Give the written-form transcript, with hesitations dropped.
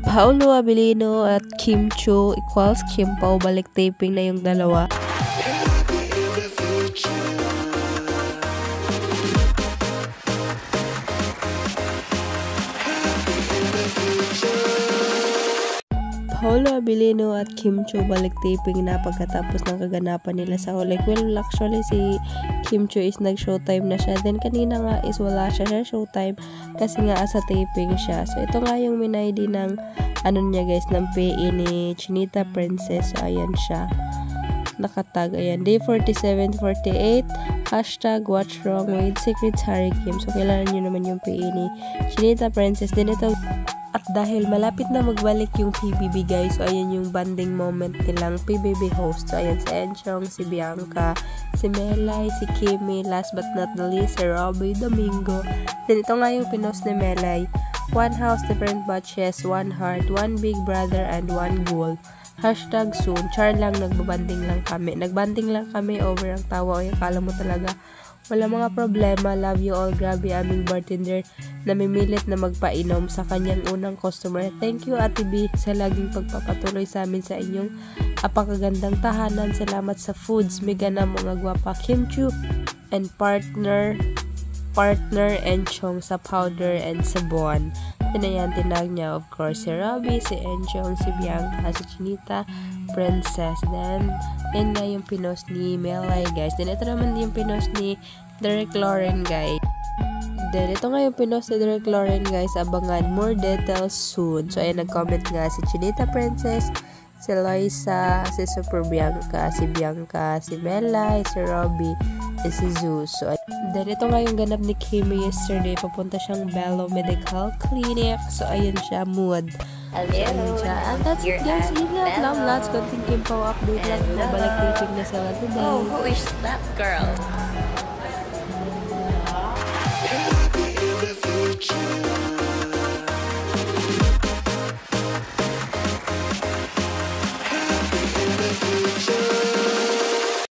Paolo Abilino at Kim Chiu equals Kim Pao. Balik taping na yung dalawa. Paolo Abilino at Kim Chiu balik taping na pagkatapos ng kaganapan nila sa Hall. Well, actually si Kim Chiu is nag-showtime na siya. Then kanina nga is wala siya sa showtime kasi nga sa taping siya. So ito nga yung minaydi ng ano niya guys, ng PE ni Chinita Princess. So ayan siya. Nakatag. Ayan. Day 47-48. Hashtag what's wrong with Secrets Harry Kim. So kailangan nyo naman yung PE ni Chinita Princess. Then ito. At dahil malapit na magbalik yung PBB guys, so ayan yung banding moment nilang PBB host. So ayan si Enchong, si Bianca, si Melay, si Kimi, last but not the least, si Robbie Domingo. Then ito nga yung pinost ni Melay. One house, different batches, one heart, one big brother, and one goal. Hashtag soon. Char lang, nagbabanding lang kami. Nagbanding lang kami over ang tawa. O akala mo talaga wala mga problema, love you all. Grabe aming bartender na mimilit na magpainom sa kanyang unang customer. Thank you Ate B sa laging pagpapatuloy sa amin sa inyong apakagandang tahanan. Salamat sa foods. Mega na mga gwapa. Kim Chiu and partner Enchong sa powder and sabon. Ayan, tinag niya of course si Robbie, si Enchong, si Bianca, si Chinita Princess. Then yan nga yung pinost ni Melay guys. Then ito naman yung pinost ni Derek Lauren guys. Then ito nga yung pinost ni Derek Lauren guys. Abangan more details soon. So ayan, nag-comment nga si Chinita Princess, si Loisa, si Super Bianca, si Melay, si Robbie, and si Zeus. So then ito nga yung ganap ni Kimi yesterday. Papunta siyang Bello Medical Clinic. So ayan siya, mood. Hello, so, ayan siya. And that's it guys. Ingat lang. Lots konting Kim Pao update lang. Balik taping na sila today. Oh, who is that girl?